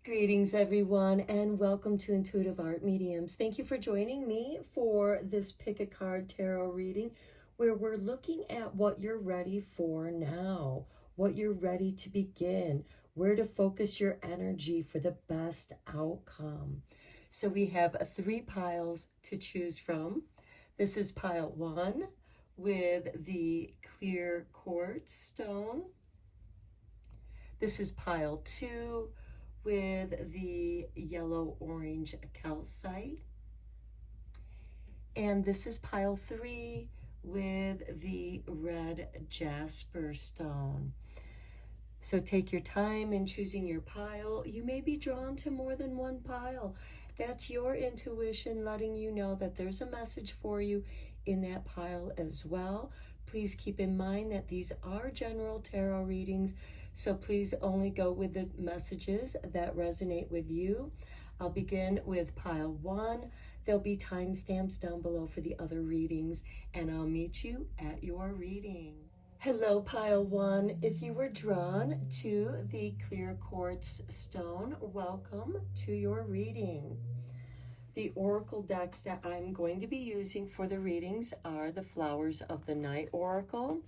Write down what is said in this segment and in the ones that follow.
Greetings, everyone, and welcome to Intuitive Art Mediums. Thank you for joining me for this Pick a Card Tarot reading, where we're looking at what you're ready for now, what you're ready to begin, where to focus your energy for the best outcome. So we have 3 piles to choose from. This is pile 1 with the clear quartz stone. This is pile 2 with the yellow-orange calcite. And this is pile 3 with the red jasper stone. So take your time in choosing your pile. You may be drawn to more than one pile. That's your intuition letting you know that there's a message for you in that pile as well. Please keep in mind that these are general tarot readings, so please only go with the messages that resonate with you. I'll begin with pile 1. There'll be timestamps down below for the other readings, and I'll meet you at your reading. Hello, pile 1. If you were drawn to the clear quartz stone, welcome to your reading. The oracle decks that I'm going to be using for the readings are the Flowers of the Night Oracle,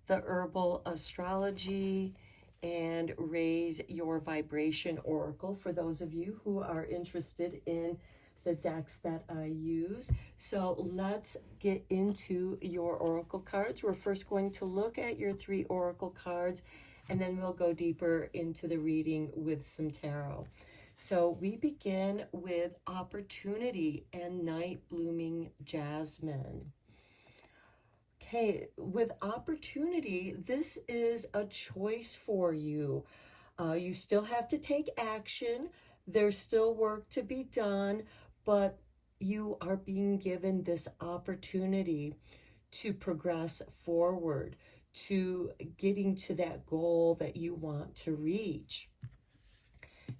the Herbal Astrology, and Raise Your Vibration Oracle for those of you who are interested in the decks that I use. So let's get into your oracle cards. We're first going to look at your 3 oracle cards, and then we'll go deeper into the reading with some tarot. So we begin with Opportunity and Night Blooming Jasmine. Okay, with Opportunity, this is a choice for you. You still have to take action. There's still work to be done, but you are being given this opportunity to progress forward, to getting to that goal that you want to reach.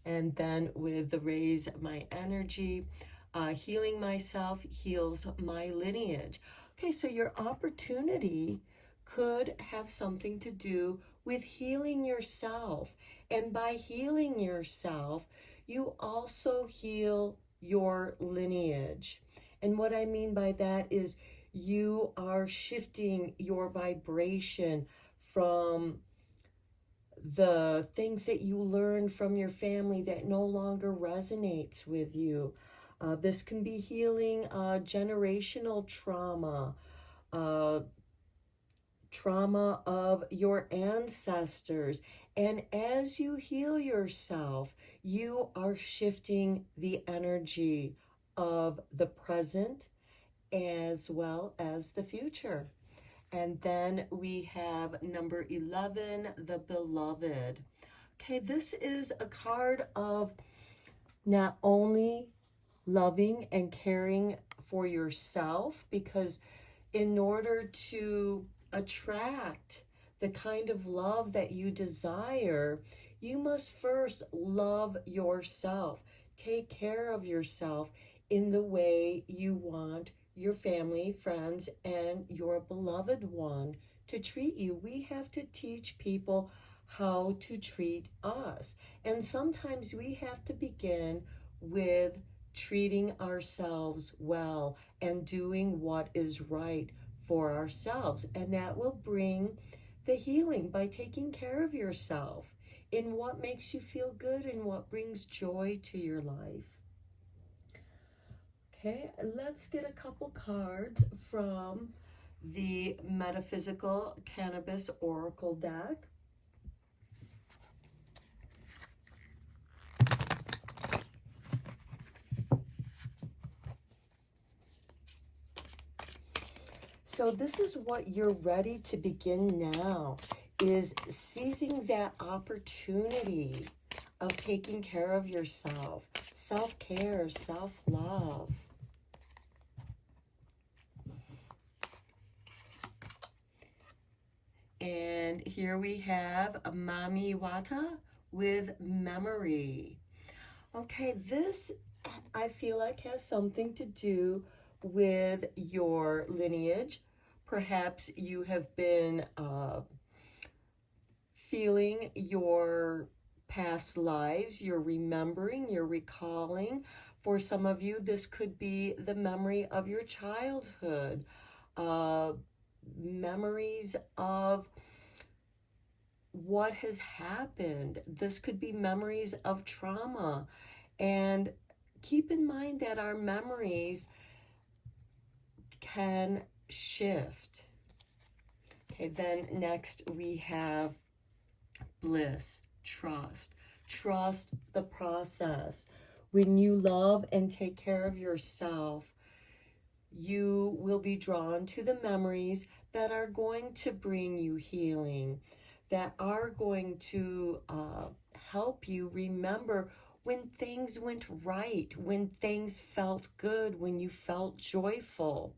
And then with the Raise My Energy, healing myself heals my lineage. Okay, so your opportunity could have something to do with healing yourself. And by healing yourself, you also heal your lineage. And what I mean by that is you are shifting your vibration from the things that you learned from your family that no longer resonates with you. This can be healing generational trauma, trauma of your ancestors. And as you heal yourself, you are shifting the energy of the present as well as the future. And then we have number 11, the Beloved. Okay, this is a card of not only loving and caring for yourself, because in order to attract the kind of love that you desire, you must first love yourself. Take care of yourself in the way you want your family, friends, and your beloved one to treat you. We have to teach people how to treat us. And sometimes we have to begin with treating ourselves well and doing what is right for ourselves. And that will bring the healing by taking care of yourself in what makes you feel good and what brings joy to your life. Okay, let's get a couple cards from the Metaphysical Cannabis Oracle deck. So this is what you're ready to begin now, is seizing that opportunity of taking care of yourself, self-care, self-love. And here we have Mami Wata with Memory. Okay, this I feel like has something to do with your lineage. Perhaps you have been feeling your past lives, you're remembering, you're recalling. For some of you, this could be the memory of your childhood, uh, memories of what has happened. This could be memories of trauma. And keep in mind that our memories can shift. Okay, then next we have bliss, trust. Trust the process. When you love and take care of yourself, you will be drawn to the memories that are going to bring you healing, that are going to help you remember when things went right, when things felt good, when you felt joyful.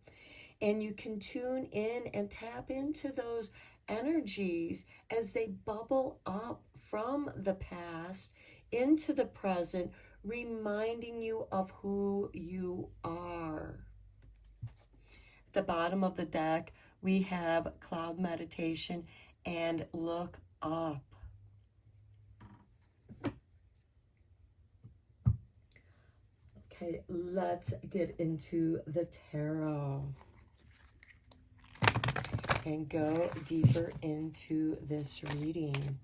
And you can tune in and tap into those energies as they bubble up from the past into the present, reminding you of who you are. At the bottom of the deck, we have cloud meditation and look up. Okay, let's get into the tarot and go deeper into this reading.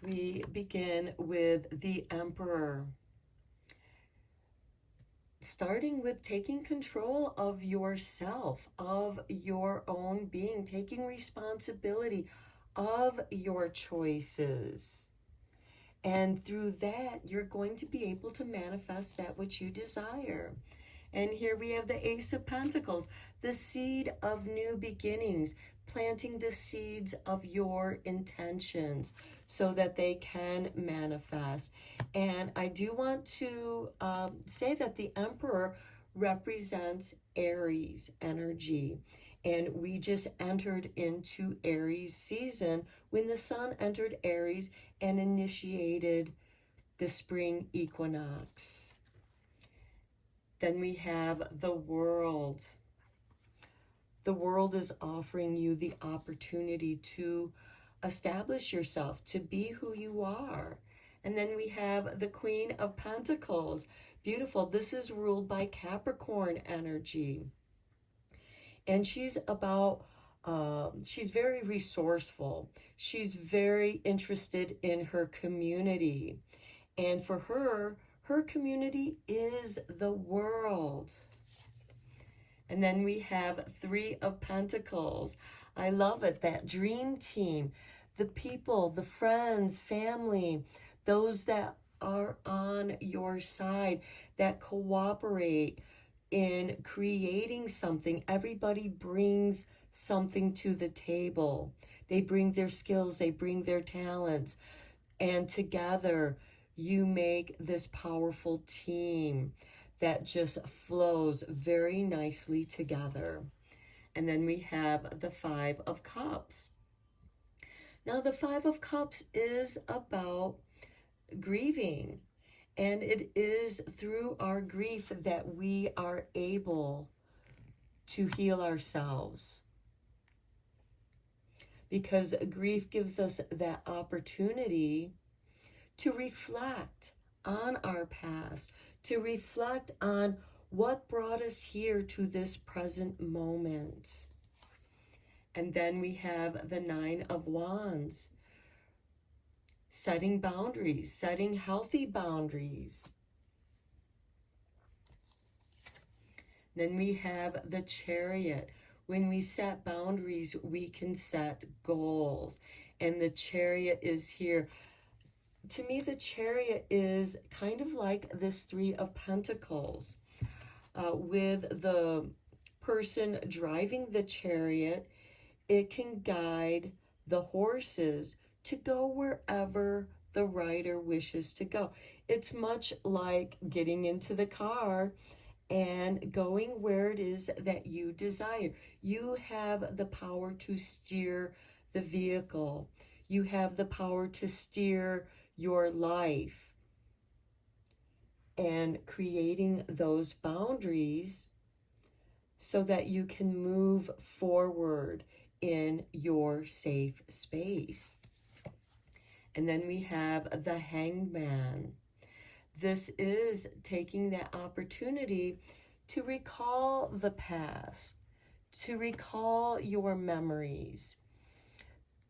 We begin with the Emperor. Starting with taking control of yourself, of your own being, taking responsibility of your choices. And through that, you're going to be able to manifest that which you desire. And here we have the Ace of Pentacles, the seed of new beginnings, planting the seeds of your intentions so that they can manifest. And I do want to say that the Emperor represents Aries energy. And we just entered into Aries season when the sun entered Aries and initiated the spring equinox. Then we have the World. The World is offering you the opportunity to establish yourself, to be who you are. And then we have the Queen of Pentacles. Beautiful. This is ruled by Capricorn energy. And she's very resourceful. She's very interested in her community. And for her, her community is the world. And then we have Three of Pentacles. I love it, that dream team, the people, the friends, family, those that are on your side, that cooperate in creating something. Everybody brings something to the table. They bring their skills, they bring their talents, and together you make this powerful team that just flows very nicely together. And then we have the Five of Cups. Now the Five of Cups is about grieving. And it is through our grief that we are able to heal ourselves. Because grief gives us that opportunity to reflect on our past, to reflect on what brought us here to this present moment. And then we have the Nine of Wands. Setting boundaries, setting healthy boundaries. Then we have the Chariot. When we set boundaries, we can set goals. And the Chariot is here. To me, the Chariot is kind of like this Three of Pentacles. With the person driving the chariot, it can guide the horses to go wherever the rider wishes to go. It's much like getting into the car and going where it is that you desire. You have the power to steer the vehicle. You have the power to steer your life. And creating those boundaries so that you can move forward in your safe space. And then we have the Hangman. This is taking that opportunity to recall the past, to recall your memories,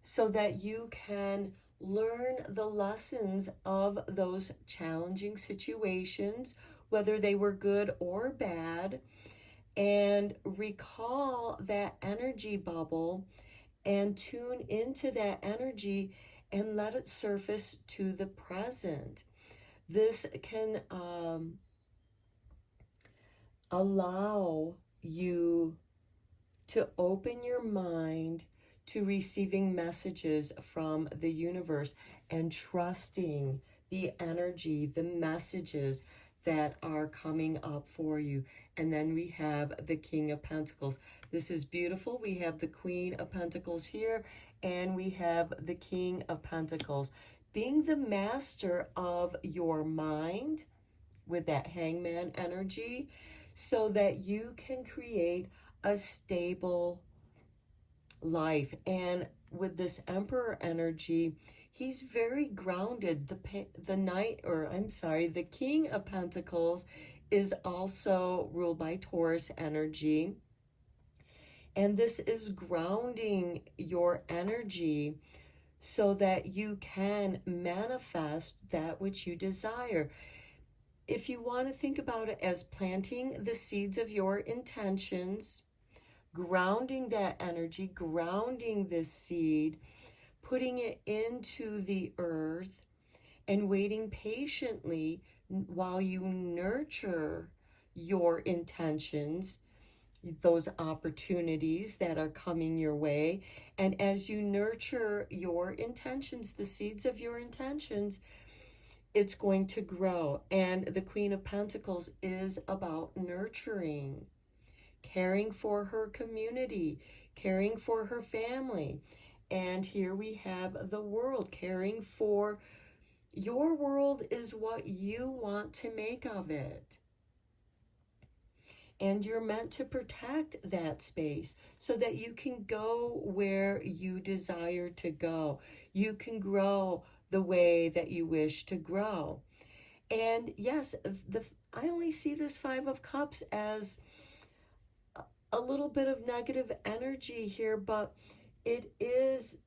so that you can learn the lessons of those challenging situations, whether they were good or bad, and recall that energy bubble and tune into that energy and let it surface to the present. This can allow you to open your mind to receiving messages from the universe and trusting the energy, the messages that are coming up for you. And then we have the King of Pentacles. This is beautiful. We have the Queen of Pentacles here, and we have the King of Pentacles. Being the master of your mind with that Hangman energy, so that you can create a stable life. And with this Emperor energy, he's very grounded. The King of Pentacles is also ruled by Taurus energy. And this is grounding your energy so that you can manifest that which you desire. If you want to think about it as planting the seeds of your intentions, grounding that energy, grounding this seed, putting it into the earth, and waiting patiently while you nurture your intentions, those opportunities that are coming your way. And as you nurture your intentions, the seeds of your intentions, it's going to grow. And the Queen of Pentacles is about nurturing, caring for her community, caring for her family. And here we have the World, caring for your world is what you want to make of it. And you're meant to protect that space so that you can go where you desire to go. You can grow the way that you wish to grow. And yes, I only see this Five of Cups as a little bit of negative energy here, but it is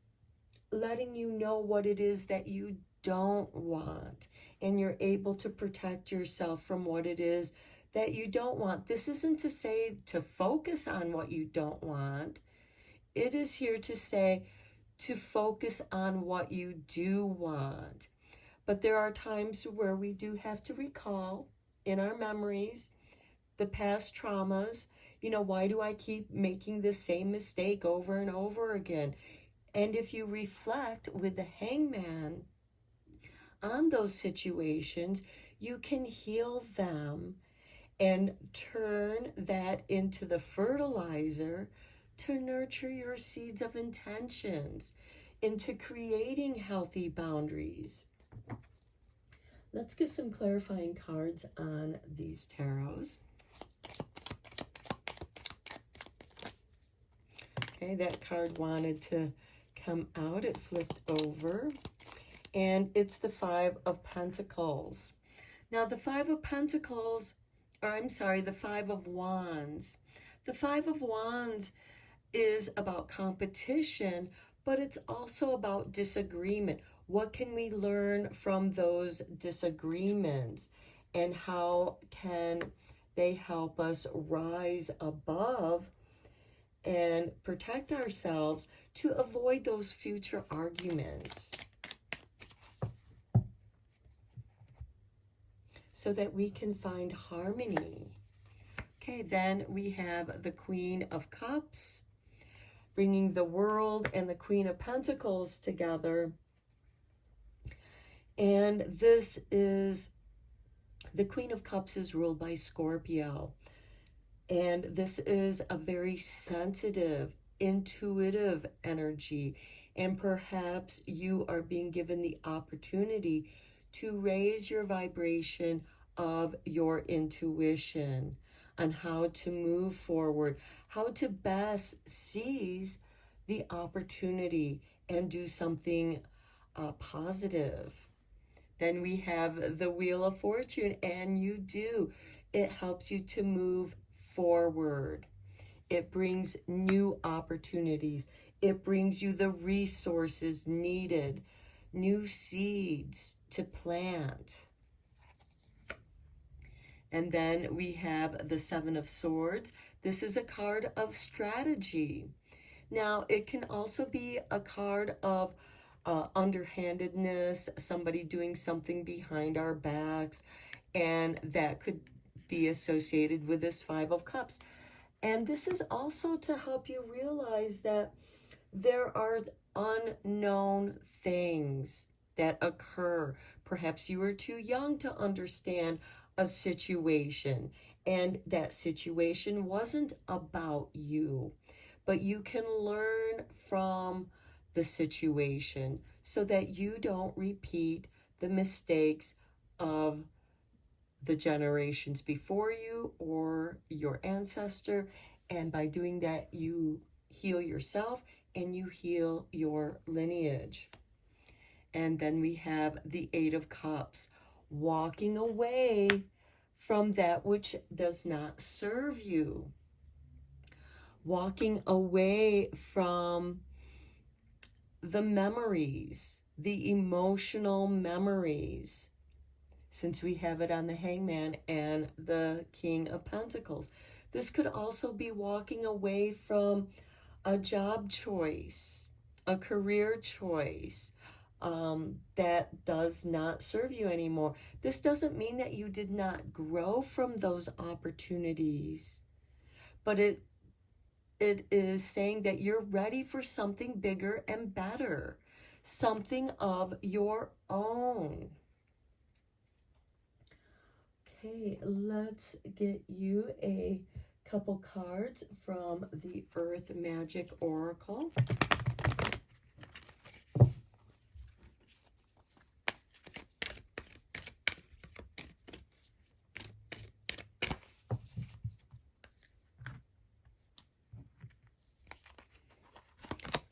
letting you know what it is that you don't want, and you're able to protect yourself from what it is that you don't want. This isn't to say to focus on what you don't want. It is here to say to focus on what you do want. But there are times where we do have to recall in our memories the past traumas. Why do I keep making the same mistake over and over again? And if you reflect with the Hangman on those situations, you can heal them and turn that into the fertilizer to nurture your seeds of intentions, into creating healthy boundaries. Let's get some clarifying cards on these tarots. Okay, that card wanted to come out. It flipped over. And it's the Five of Pentacles. Now, the Five of Pentacles, the Five of Wands. The Five of Wands is about competition, but it's also about disagreement. What can we learn from those disagreements? And how can they help us rise above and protect ourselves to avoid those future arguments, so that we can find harmony. Okay, then we have the Queen of Cups, bringing the World and the Queen of Pentacles together. And this is, the Queen of Cups is ruled by Scorpio. And this is a very sensitive, intuitive energy. And perhaps you are being given the opportunity to raise your vibration of your intuition. on how to move forward, how to best seize the opportunity and do something positive. Then we have the Wheel of Fortune, and you do. It helps you to move forward. It brings new opportunities. It brings you the resources needed, new seeds to plant. And then we have the Seven of Swords. This is a card of strategy. Now, it can also be a card of underhandedness, somebody doing something behind our backs, and that could be associated with this Five of Cups. And this is also to help you realize that there are unknown things that occur. Perhaps you were too young to understand a situation, and that situation wasn't about you, but you can learn from the situation so that you don't repeat the mistakes of the generations before you or your ancestor. And by doing that, you heal yourself and you heal your lineage. And then we have the Eight of Cups, walking away from that which does not serve you, walking away from the memories, the emotional memories, since we have it on the Hangman and the King of Pentacles. This could also be walking away from a job choice, a career choice that does not serve you anymore. This doesn't mean that you did not grow from those opportunities, but it is saying that you're ready for something bigger and better, something of your own. Okay, let's get you a couple cards from the Earth Magic Oracle.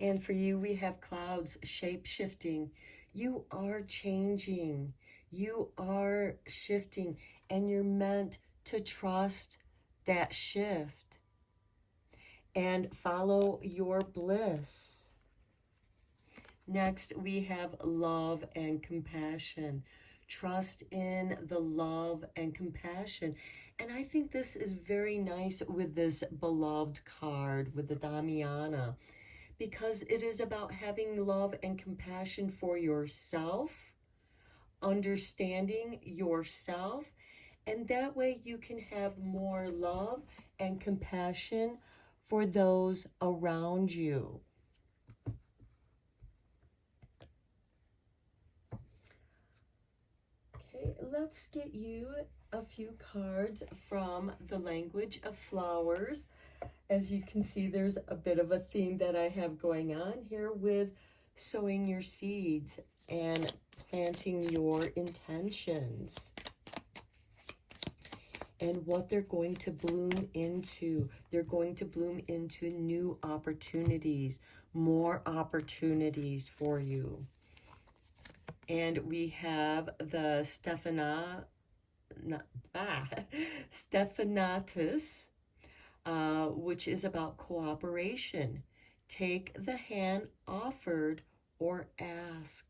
And for you, we have clouds shape-shifting. You are changing. You are shifting, and you're meant to trust that shift and follow your bliss. Next, we have love and compassion. Trust in the love and compassion. And I think this is very nice with this beloved card, with the Damiana, because it is about having love and compassion for yourself, understanding yourself, and that way you can have more love and compassion for those around you. Okay, let's get you a few cards from the Language of Flowers. As you can see, there's a bit of a theme that I have going on here with sowing your seeds and planting your intentions and what they're going to bloom into. They're going to bloom into new opportunities, more opportunities for you. And we have the Stephanatus, which is about cooperation. Take the hand offered or asked.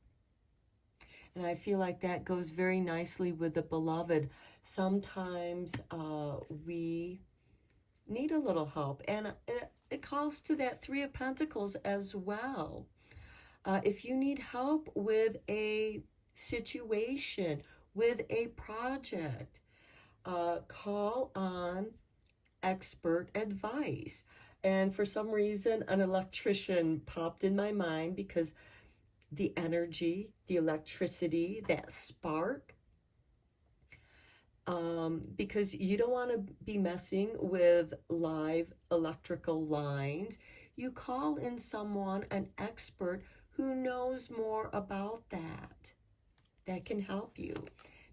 And I feel like that goes very nicely with the beloved. Sometimes we need a little help, and it calls to that Three of Pentacles as well. If you need help with a situation, with a project, call on expert advice. And for some reason, an electrician popped in my mind because the energy, the electricity, that spark, because you don't want to be messing with live electrical lines. You call in someone, an expert who knows more about that can help you.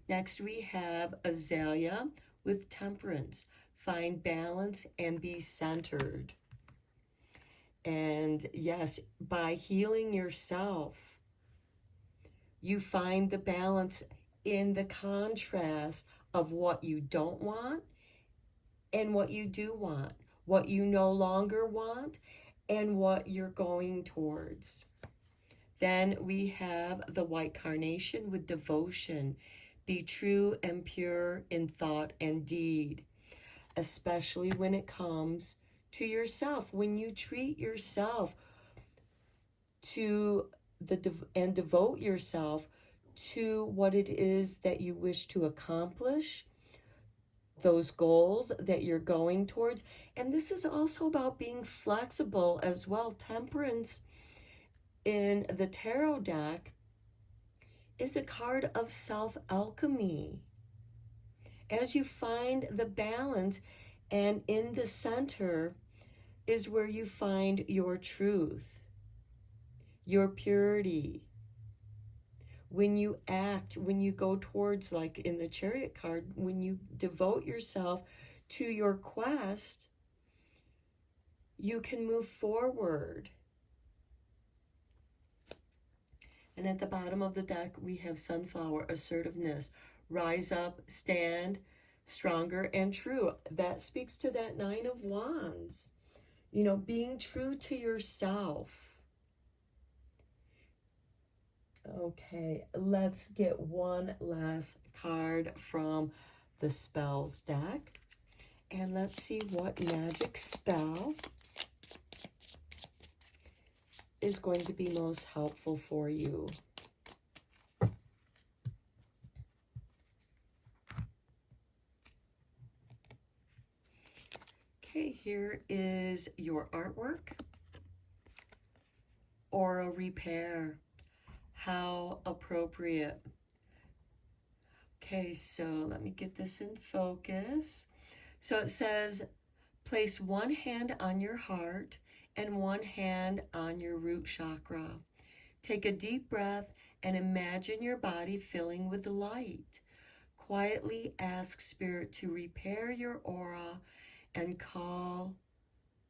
Next, we have Azalea with Temperance. find balance, and be centered. And yes, by healing yourself, you find the balance in the contrast of what you don't want and what you do want, what you no longer want and what you're going towards. Then we have the white carnation with devotion. Be true and pure in thought and deed, especially when it comes to yourself. When you treat yourself to and devote yourself to what it is that you wish to accomplish, those goals that you're going towards. And this is also about being flexible as well. Temperance in the tarot deck is a card of self-alchemy. As you find the balance, and in the center is where you find your truth, your purity. When you act, when you go towards, like in the Chariot card, when you devote yourself to your quest, you can move forward. And at the bottom of the deck, we have Sunflower, assertiveness. Rise up, stand stronger and true. That speaks to that Nine of Wands. You know, being true to yourself. Okay, let's get one last card from the spells deck. And let's see what magic spell is going to be most helpful for you. Okay, here is your artwork. Aura repair. How appropriate. Okay, so let me get this in focus. So it says, place one hand on your heart and one hand on your root chakra. Take a deep breath and imagine your body filling with light. Quietly ask Spirit to repair your aura and call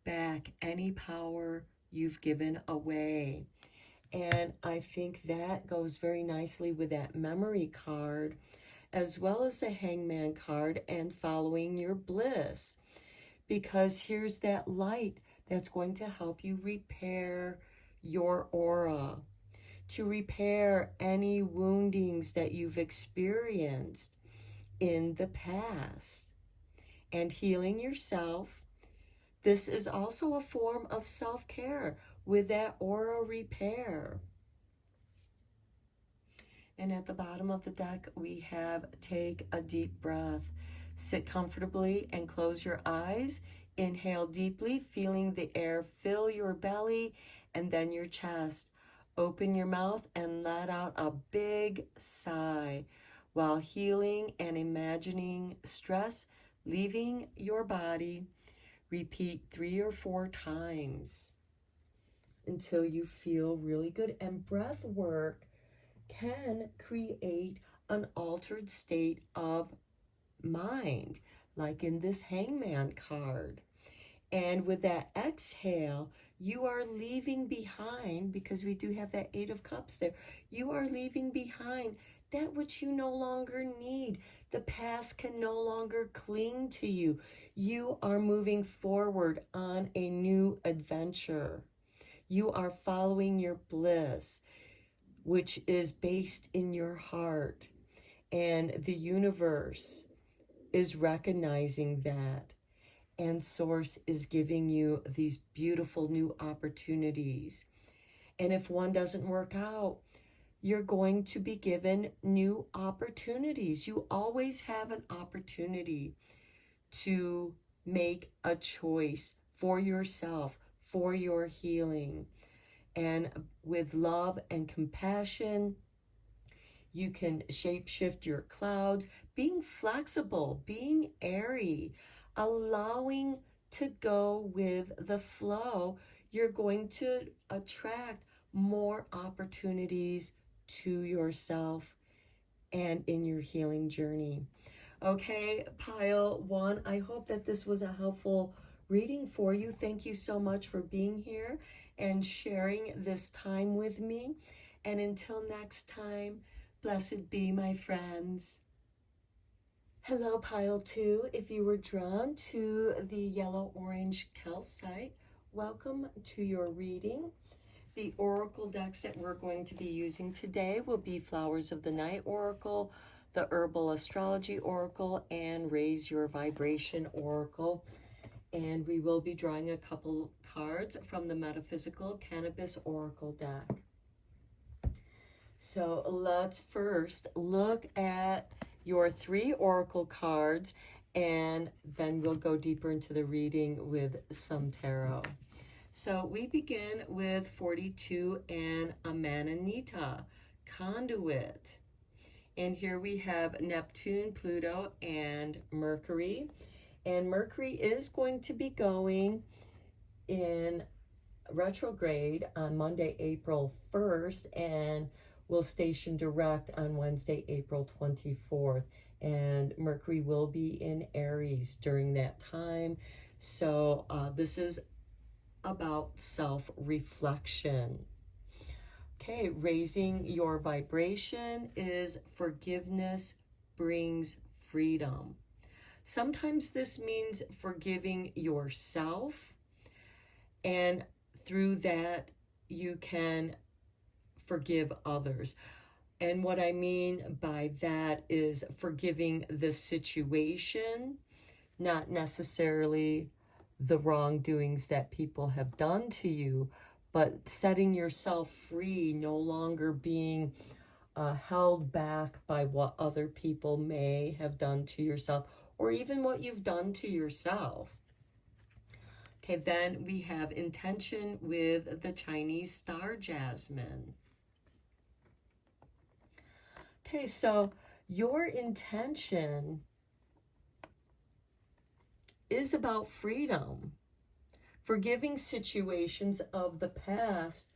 back any power you've given away. And I think that goes very nicely with that memory card, as well as the Hangman card and following your bliss. Because here's that light that's going to help you repair your aura, to repair any woundings that you've experienced in the past. And healing yourself. This is also a form of self-care with that aura repair. And at the bottom of the deck, we have take a deep breath. Sit comfortably and close your eyes. Inhale deeply, feeling the air fill your belly and then your chest. Open your mouth and let out a big sigh while healing and imagining stress leaving your body. Repeat 3 or 4 times until you feel really good. And breath work can create an altered state of mind, like in this Hangman card. And with that exhale, you are leaving behind, because we do have that 8 of Cups there, you are leaving behind that which you no longer need. The past can no longer cling to you. You are moving forward on a new adventure. You are following your bliss, which is based in your heart. And the universe is recognizing that. And Source is giving you these beautiful new opportunities. And if one doesn't work out, you're going to be given new opportunities. You always have an opportunity to make a choice for yourself, for your healing. And with love and compassion, you can shape-shift your clouds, being flexible, being airy, allowing to go with the flow. You're going to attract more opportunities to yourself and in your healing journey. Okay, pile one, I hope that this was a helpful reading for you. Thank you so much for being here and sharing this time with me. And until next time, blessed be, my friends. Hello, pile two. If you were drawn to the yellow-orange calcite, welcome to your reading. The oracle decks that we're going to be using today will be Flowers of the Night Oracle, the Herbal Astrology Oracle, and Raise Your Vibration Oracle. And we will be drawing a couple cards from the Metaphysical Cannabis Oracle deck. So let's first look at your 3 oracle cards, and then we'll go deeper into the reading with some tarot. So we begin with 42 and Amanita, Conduit. And here we have Neptune, Pluto, and Mercury. And Mercury is going to be going in retrograde on Monday, April 1st, and will station direct on Wednesday, April 24th. And Mercury will be in Aries during that time. So this is about self-reflection. Okay, raising your vibration is forgiveness brings freedom. Sometimes this means forgiving yourself, and through that you can forgive others. And what I mean by that is forgiving the situation, not necessarily the wrongdoings that people have done to you, but setting yourself free, no longer being held back by what other people may have done to yourself, or even what you've done to yourself. Okay, then we have intention with the Chinese star jasmine. Okay, so your intention is about freedom, forgiving situations of the past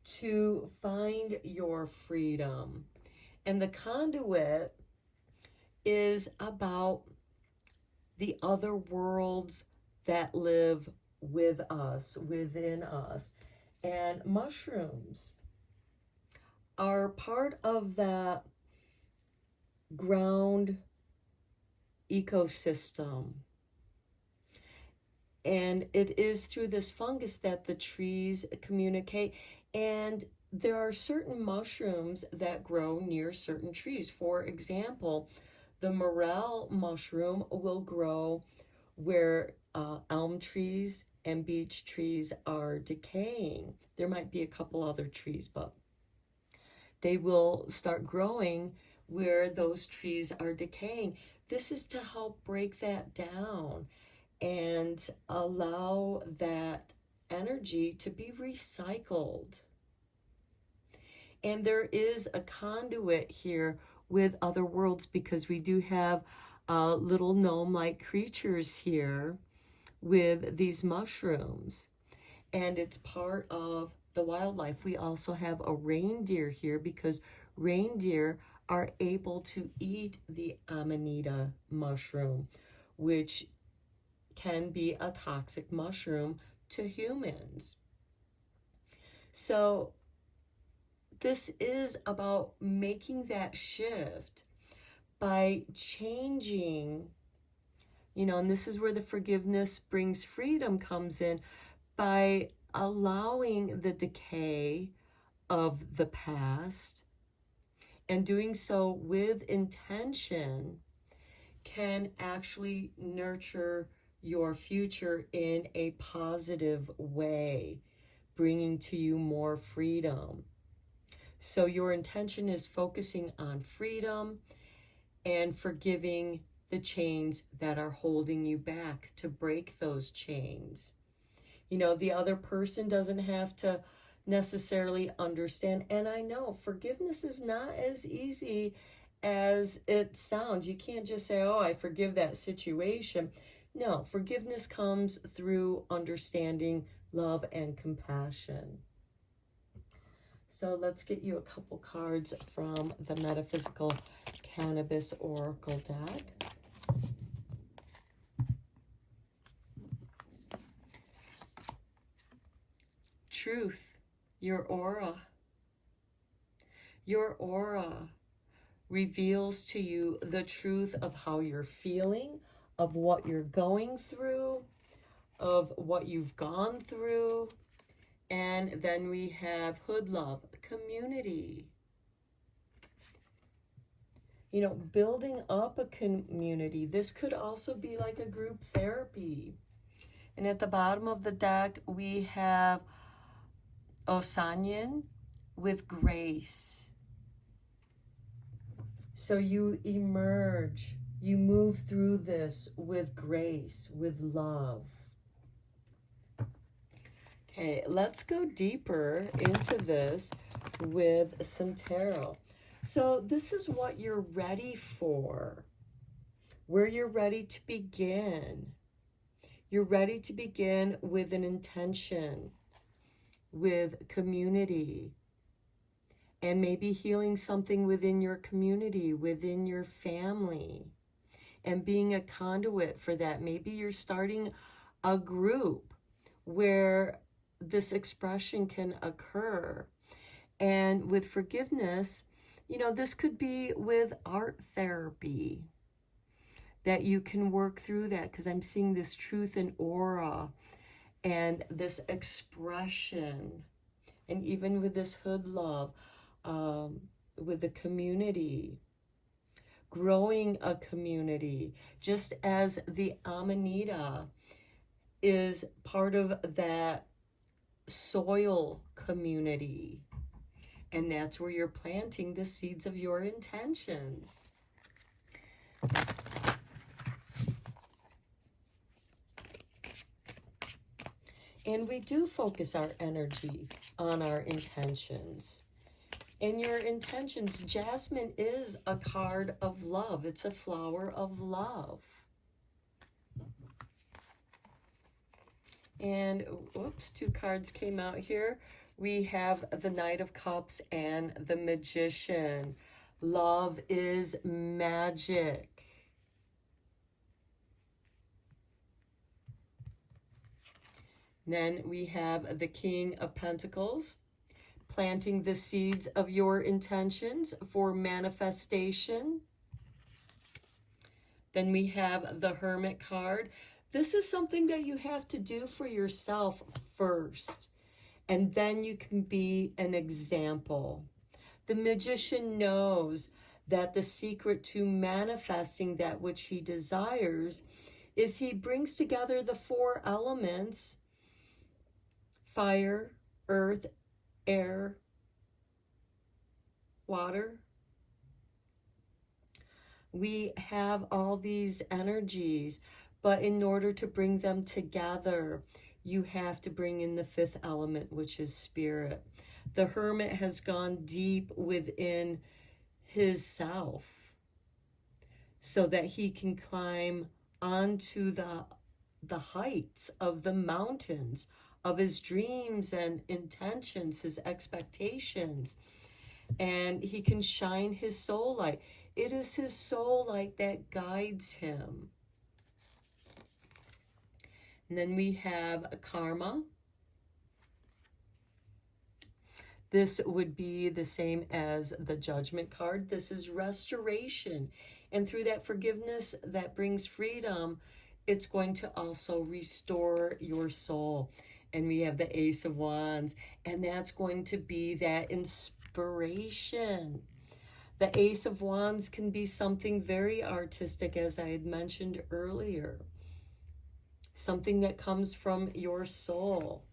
to find your freedom. And the conduit is about the other worlds that live with us, within us. And mushrooms are part of that ground ecosystem. And it is through this fungus that the trees communicate. And there are certain mushrooms that grow near certain trees. For example, the morel mushroom will grow where elm trees and beech trees are decaying. There might be a couple other trees, but they will start growing where those trees are decaying. This is to help break that down and allow that energy to be recycled. And there is a conduit here with other worlds, because we do have little gnome-like creatures here with these mushrooms. And it's part of the wildlife. We also have a reindeer here, because reindeer are able to eat the Amanita mushroom, which can be a toxic mushroom to humans. So this is about making that shift by changing, and this is where the forgiveness brings freedom comes in, by allowing the decay of the past, and doing so with intention can actually nurture your future in a positive way, bringing to you more freedom. So your intention is focusing on freedom and forgiving the chains that are holding you back, to break those chains. The other person doesn't have to necessarily understand. And I know forgiveness is not as easy as it sounds. You can't just say, oh, I forgive that situation. No, forgiveness comes through understanding, love, and compassion. So let's get you a couple cards from the Metaphysical Cannabis Oracle deck. truth, your aura. Your aura reveals to you the truth of how you're feeling, of what you're going through, of what you've gone through. And then we have hood love, community. You know, building up a community. This could also be like a group therapy. And at the bottom of the deck, we have Osanyan with grace. So you emerge, you move through this with grace, with love. Okay, let's go deeper into this with some tarot. So this is what you're ready for, where you're ready to begin. You're ready to begin with an intention, with community, and maybe healing something within your community, within your family, and being a conduit for that. Maybe you're starting a group where this expression can occur. And with forgiveness, you know, this could be with art therapy, that you can work through that, because I'm seeing this truth and aura and this expression. And even with this hood love, with the community, growing a community, just as the Amanita is part of that soil community. And that's where you're planting the seeds of your intentions. And we do focus our energy on our intentions. And your intentions, jasmine is a card of love. It's a flower of love. And, whoops, 2 cards came out here. We have the Knight of Cups and the Magician. Love is magic. Then we have the King of Pentacles, planting the seeds of your intentions for manifestation. Then we have the Hermit card. This is something that you have to do for yourself first, and then you can be an example. The Magician knows that the secret to manifesting that which he desires is he brings together the 4 elements: fire, earth, air, water. We have all these energies, but in order to bring them together, you have to bring in the 5th element, which is spirit. The Hermit has gone deep within his self so that he can climb onto the heights of the mountains of his dreams and intentions, his expectations, and he can shine his soul light. It is his soul light that guides him. And then we have karma. This would be the same as the Judgment card. This is restoration. And through that forgiveness that brings freedom, it's going to also restore your soul. And we have the Ace of Wands, and that's going to be that inspiration. The Ace of Wands can be something very artistic, as I had mentioned earlier. Something that comes from your soul.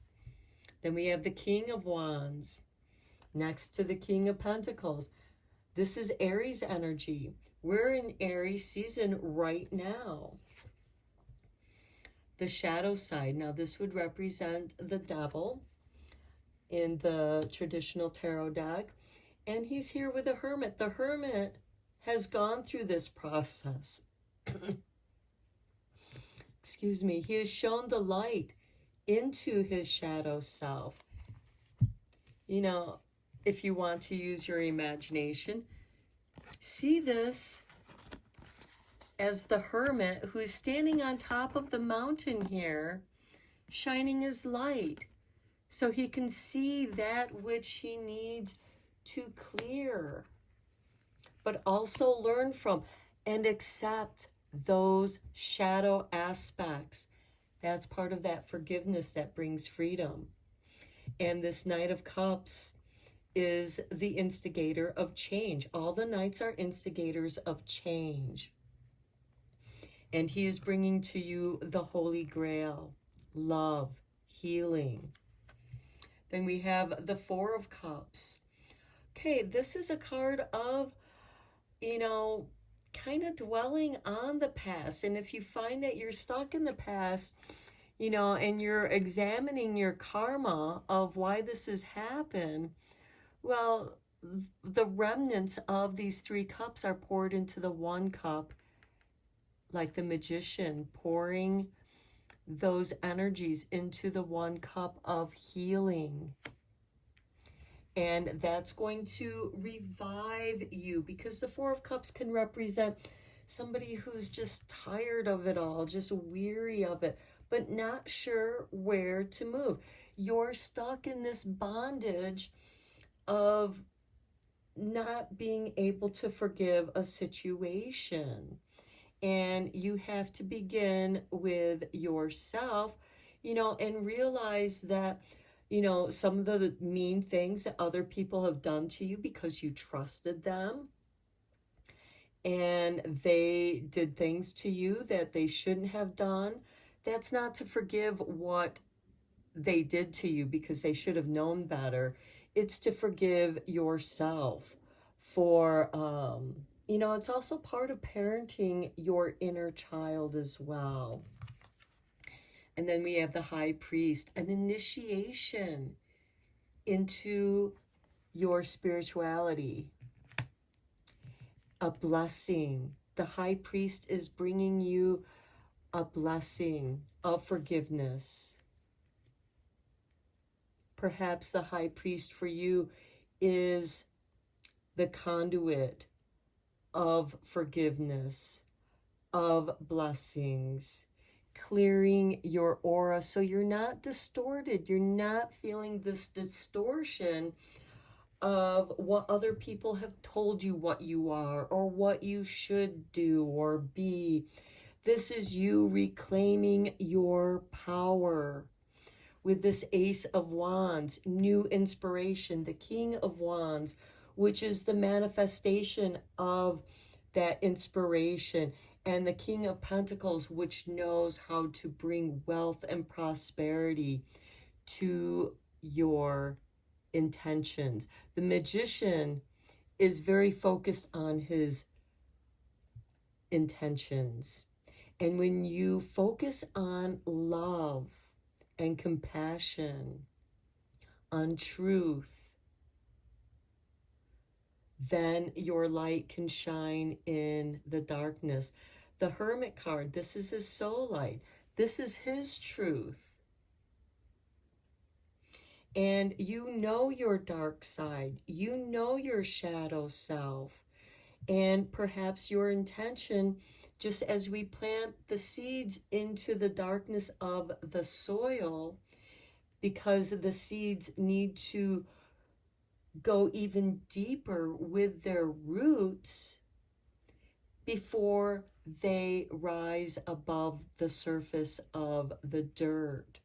Then we have the King of Wands next to the King of Pentacles. This is Aries energy. We're in Aries season right now. The shadow side. Now this would represent the devil in the traditional tarot deck. And he's here with a hermit. The hermit has gone through this process. Excuse me. He has shown the light into his shadow self. You know, if you want to use your imagination, see this as the hermit who is standing on top of the mountain here, shining his light so he can see that which he needs to clear, but also learn from and accept those shadow aspects. That's part of that forgiveness that brings freedom. And this Knight of Cups is the instigator of change. All the knights are instigators of change. And he is bringing to you the Holy Grail, love, healing. Then we have the Four of Cups. Okay, this is a card of, kind of dwelling on the past. And if you find that you're stuck in the past, and you're examining your karma of why this has happened, well, the remnants of these three cups are poured into the one cup, like the magician pouring those energies into the one cup of healing. And that's going to revive you, because the Four of Cups can represent somebody who's just tired of it all, just weary of it, but not sure where to move. You're stuck in this bondage of not being able to forgive a situation. And you have to begin with yourself, and realize that, some of the mean things that other people have done to you because you trusted them and they did things to you that they shouldn't have done. That's not to forgive what they did to you because they should have known better. It's to forgive yourself for, it's also part of parenting your inner child as well. And then we have the High Priest, an initiation into your spirituality, a blessing. The High Priest is bringing you a blessing of forgiveness. Perhaps the High Priest for you is the conduit of forgiveness, of blessings, clearing your aura so you're not distorted. You're not feeling this distortion of what other people have told you what you are or what you should do or be. This is you reclaiming your power. With this Ace of Wands, new inspiration, the King of Wands, which is the manifestation of that inspiration, and the King of Pentacles, which knows how to bring wealth and prosperity to your intentions. The Magician is very focused on his intentions. And when you focus on love and compassion, on truth, then your light can shine in the darkness. The Hermit card, this is his soul light. This is his truth. And you know your dark side. You know your shadow self. And perhaps your intention, just as we plant the seeds into the darkness of the soil, because the seeds need to go even deeper with their roots before they rise above the surface of the dirt.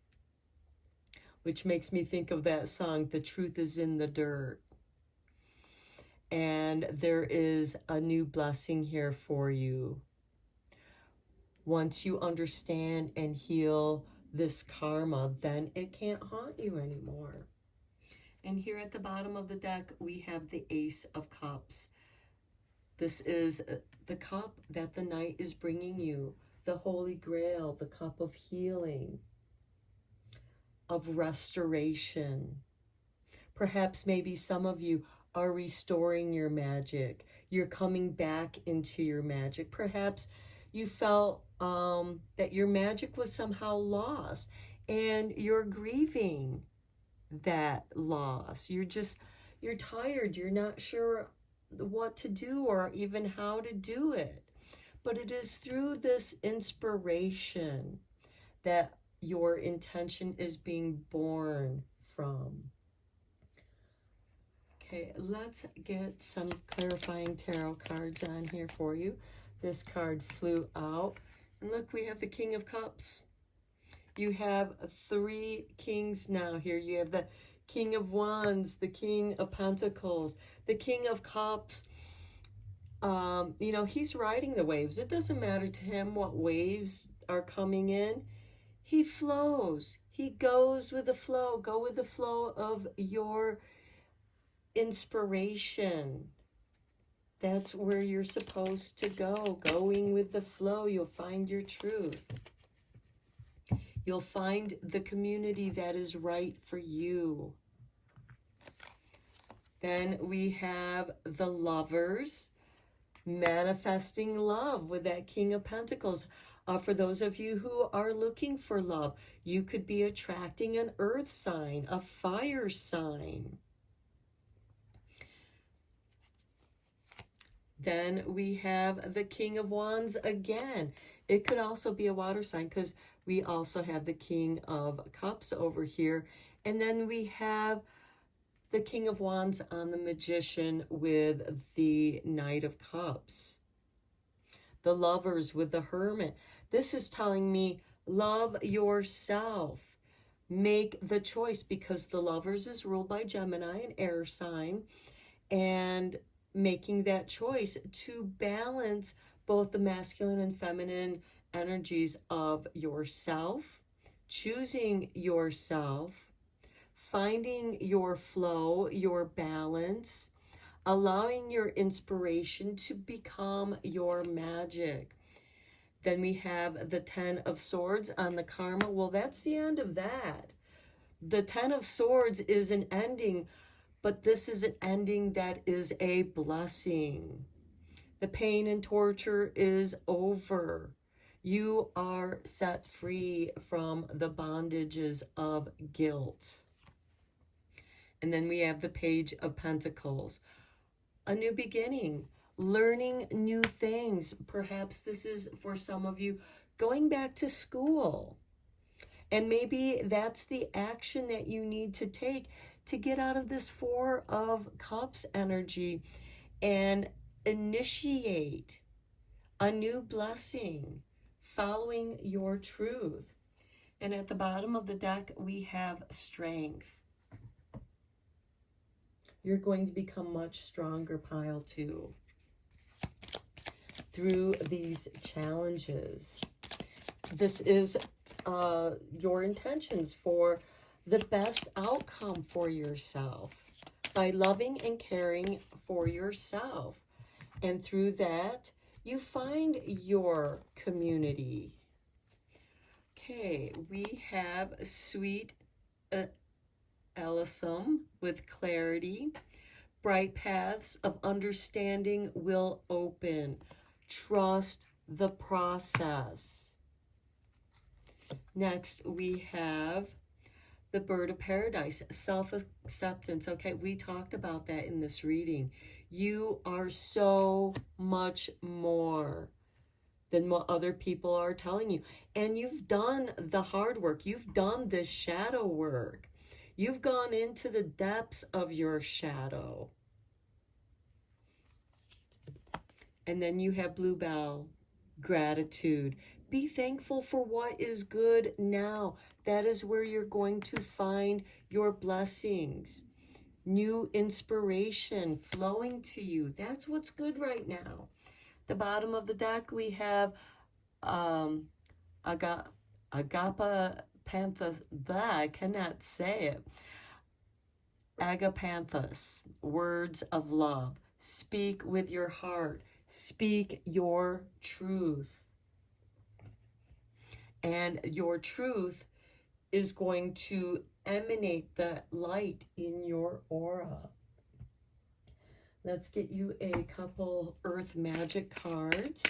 Which makes me think of that song, "The Truth is in the Dirt." And there is a new blessing here for you. Once you understand and heal this karma, then it can't haunt you anymore. And here at the bottom of the deck, we have the Ace of Cups. This is the cup that the Knight is bringing you, the Holy Grail, the cup of healing, of restoration. Perhaps maybe some of you are restoring your magic. You're coming back into your magic. Perhaps you felt that your magic was somehow lost and you're grieving that loss. You're tired. You're not sure what to do or even how to do it. But it is through this inspiration that your intention is being born from. Okay, let's get some clarifying tarot cards on here for you. This card flew out. And look, we have the King of Cups. You have 3 kings now here. You have the King of Wands, the King of Pentacles, the King of Cups. You know, he's riding the waves. It doesn't matter to him what waves are coming in. He flows. He goes with the flow. Go with the flow of your inspiration. That's where you're supposed to go. Going with the flow, you'll find your truth. You'll find the community that is right for you. Then we have the Lovers, manifesting love with that King of Pentacles. For those of you who are looking for love, you could be attracting an earth sign, a fire sign. Then we have the King of Wands again. It could also be a water sign because we also have the King of Cups over here. And then we have the King of Wands on the Magician with the Knight of Cups. The Lovers with the Hermit. This is telling me love yourself. Make the choice, because the Lovers is ruled by Gemini, an air sign. And making that choice to balance both the masculine and feminine energies of yourself, choosing yourself, finding your flow, your balance, allowing your inspiration to become your magic. Then we have the 10 of Swords on the Karma. Well, that's the end of that. The 10 of Swords is an ending, but this is an ending that is a blessing. The pain and torture is over. You are set free from the bondages of guilt. And then we have the Page of Pentacles. A new beginning, learning new things. Perhaps this is, for some of you, going back to school. And maybe that's the action that you need to take to get out of this 4 of Cups energy and initiate a new blessing, following your truth. And at the bottom of the deck, we have Strength. You're going to become much stronger, pile 2, through these challenges. This is your intentions for the best outcome for yourself by loving and caring for yourself. And through that, you find your community. Okay, we have Sweet Elysium with Clarity. Bright paths of understanding will open. Trust the process. Next, we have the Bird of Paradise, self-acceptance. Okay, we talked about that in this reading. You are so much more than what other people are telling you. And you've done the hard work. You've done this shadow work. You've gone into the depths of your shadow. And then you have Bluebell, gratitude. Be thankful for what is good now. That is where you're going to find your blessings. New inspiration flowing to you. That's what's good right now. The bottom of the deck, we have Agapanthus. I cannot say it. Agapanthus, words of love. Speak with your heart. Speak your truth. And your truth is going to emanate the light in your aura. Let's get you a couple Earth Magic cards.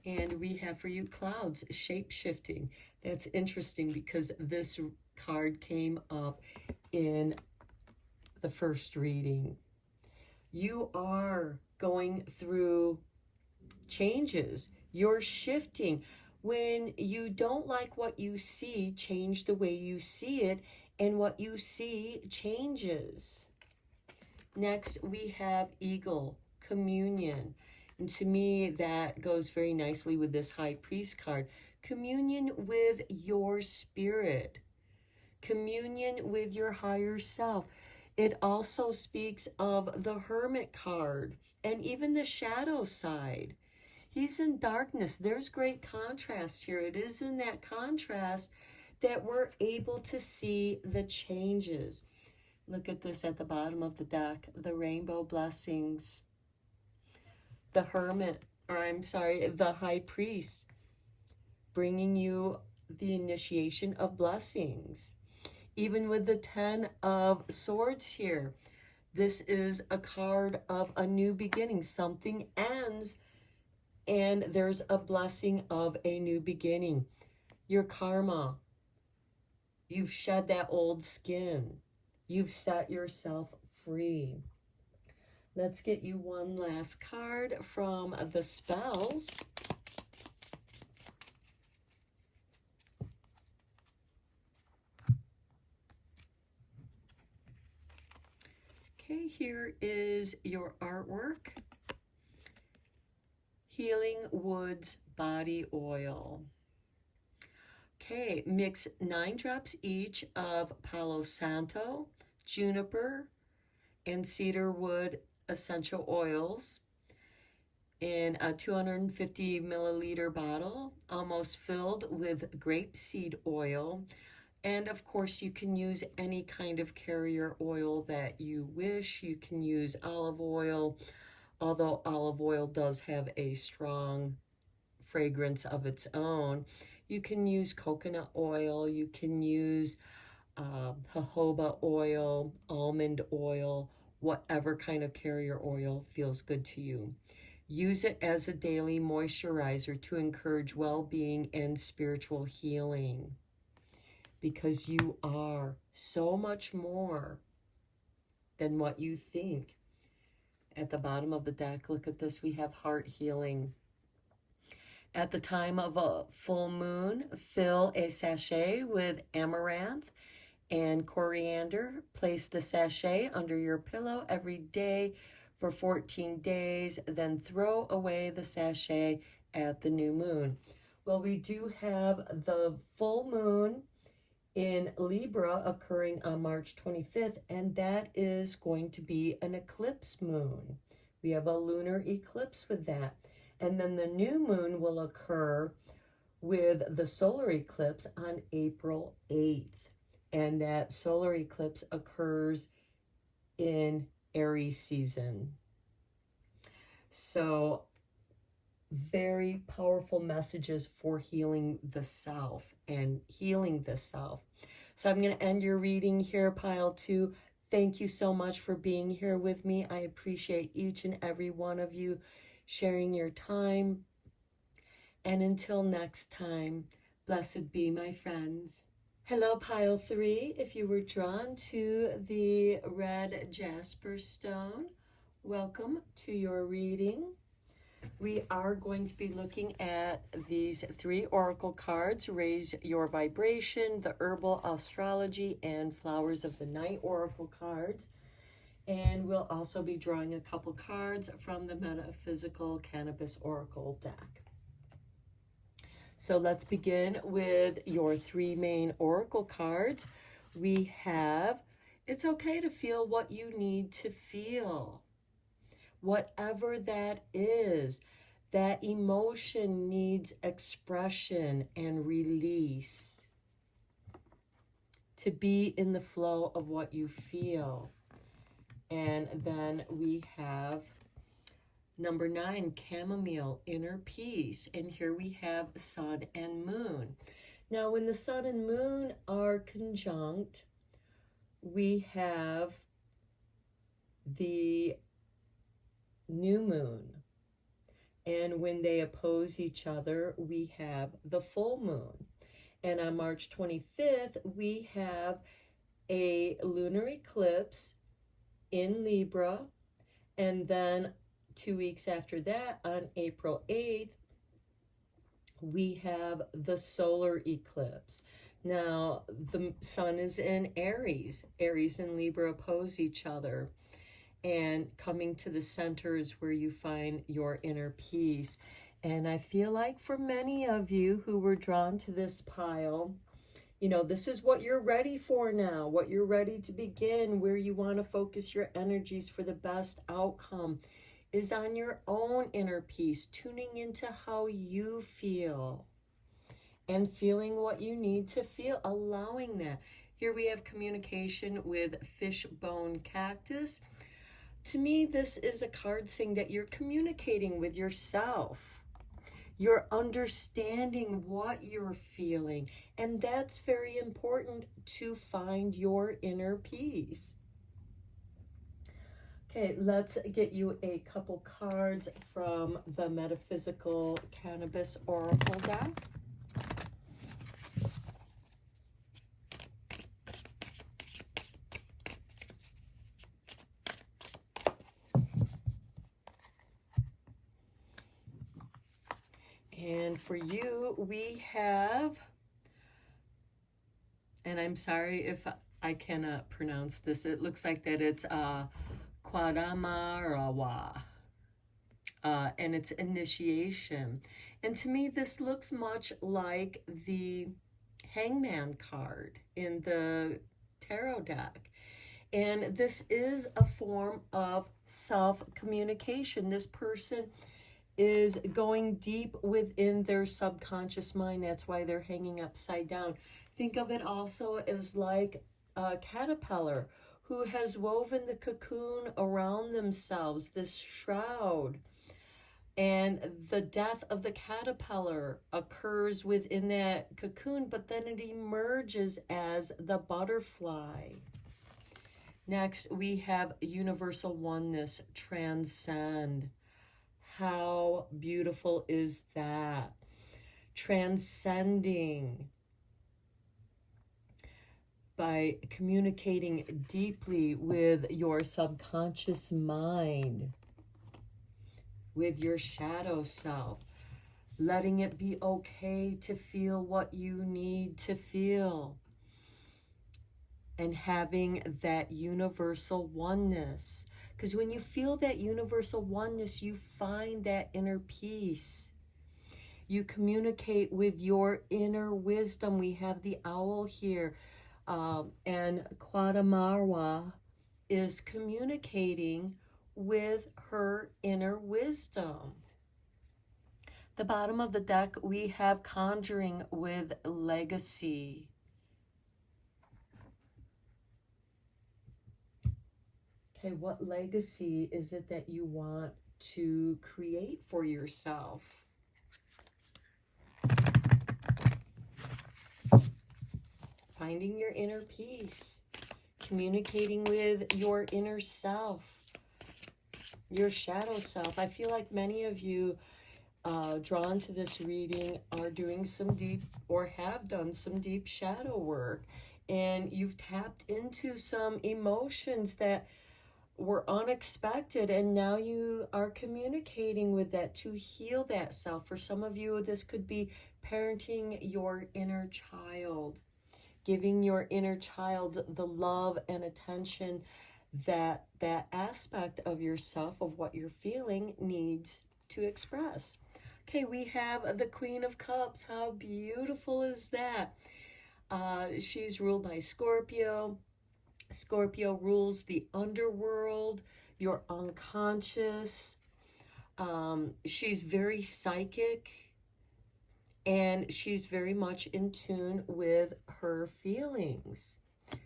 And we have for you Clouds, shape-shifting. That's interesting because this card came up in the first reading. You are going through changes. You're shifting. When you don't like what you see, change the way you see it, and what you see changes. Next, we have Eagle, communion. And to me, that goes very nicely with this High Priest card. Communion with your spirit, communion with your higher self. It also speaks of the Hermit card and even the shadow side. He's in darkness. There's great contrast here. It is in that contrast that we're able to see the changes. Look at this at the bottom of the deck, the rainbow blessings. The Hermit, or I'm sorry, the High Priest, bringing you the initiation of blessings. Even with the 10 of Swords here, this is a card of a new beginning. Something ends and there's a blessing of a new beginning. Your karma, you've shed that old skin. You've set yourself free. Let's get you one last card from the spells. Okay, here is your artwork. Healing Woods Body Oil. Okay, mix 9 drops each of Palo Santo, juniper, and cedar wood essential oils in a 250 milliliter bottle, almost filled with grapeseed oil. And of course, you can use any kind of carrier oil that you wish. You can use olive oil, although olive oil does have a strong fragrance of its own. You can use coconut oil, you can use jojoba oil, almond oil, whatever kind of carrier oil feels good to you. Use it as a daily moisturizer to encourage well-being and spiritual healing, because you are so much more than what you think. At the bottom of the deck, look at this, we have heart healing. At the time of a full moon, fill a sachet with amaranth and coriander. Place the sachet under your pillow every day for 14 days, then throw away the sachet at the new moon. Well, we do have the full moon in Libra occurring on March 25th, and that is going to be an eclipse moon. We have a lunar eclipse with that. And then the new moon will occur with the solar eclipse on April 8th. And that solar eclipse occurs in Aries season. So very powerful messages for healing the self and healing the self. So I'm going to end your reading here, pile 2. Thank you so much for being here with me. I appreciate each and every one of you sharing your time. And until next time, blessed be, my friends. Hello, pile 3. If you were drawn to the red jasper stone, welcome to your reading. We are going to be looking at these 3 oracle cards: Raise Your Vibration, the Herbal Astrology, and Flowers of the Night oracle cards. And we'll also be drawing a couple cards from the Metaphysical Cannabis Oracle deck. So let's begin with your 3 main oracle cards. We have, it's okay to feel what you need to feel. Whatever that is, that emotion needs expression and release. To be in the flow of what you feel. And then we have number 9, chamomile, inner peace. And here we have sun and moon. Now, when the sun and moon are conjunct, we have the new moon. And when they oppose each other, we have the full moon. And on March 25th, we have a lunar eclipse in Libra, and then 2 weeks after that, on April 8th, we have the solar eclipse. Now, the sun is in Aries. Aries and Libra oppose each other. And coming to the center is where you find your inner peace. And I feel like for many of you who were drawn to this pile, you know, this is what you're ready for now, what you're ready to begin, where you want to focus your energies for the best outcome is on your own inner peace, tuning into how you feel and feeling what you need to feel, allowing that. Here we have communication with fishbone cactus. To me, this is a card saying that you're communicating with yourself. You're understanding what you're feeling. And that's very important to find your inner peace. Okay, let's get you a couple cards from the Metaphysical Cannabis Oracle deck. And for you, we have, and I'm sorry if I cannot pronounce this, it looks like that it's Quadamarawa, and it's initiation. And to me, this looks much like the Hangman card in the tarot deck. And this is a form of self-communication. This person is going deep within their subconscious mind. That's why they're hanging upside down. Think of it also as like a caterpillar who has woven the cocoon around themselves, this shroud. And the death of the caterpillar occurs within that cocoon, but then it emerges as the butterfly. Next, we have universal oneness, transcend. How beautiful is that? Transcending by communicating deeply with your subconscious mind, with your shadow self, letting it be okay to feel what you need to feel, and having that universal oneness. Because when you feel that universal oneness, you find that inner peace. You communicate with your inner wisdom. We have the owl here, and Quadamarwa is communicating with her inner wisdom. The bottom of the deck, we have conjuring with legacy. Okay, what legacy is it that you want to create for yourself? Finding your inner peace, communicating with your inner self, your shadow self. I feel like many of you drawn to this reading are doing some deep, or have done some deep shadow work, and you've tapped into some emotions that were unexpected, and now you are communicating with that to heal that self. For some of you, this could be parenting your inner child, giving your inner child the love and attention that that aspect of yourself, of what you're feeling, needs to express. Okay, we have the Queen of Cups. How beautiful is that? She's ruled by Scorpio. Scorpio rules the underworld, your unconscious. She's very psychic, and she's very much in tune with her feelings.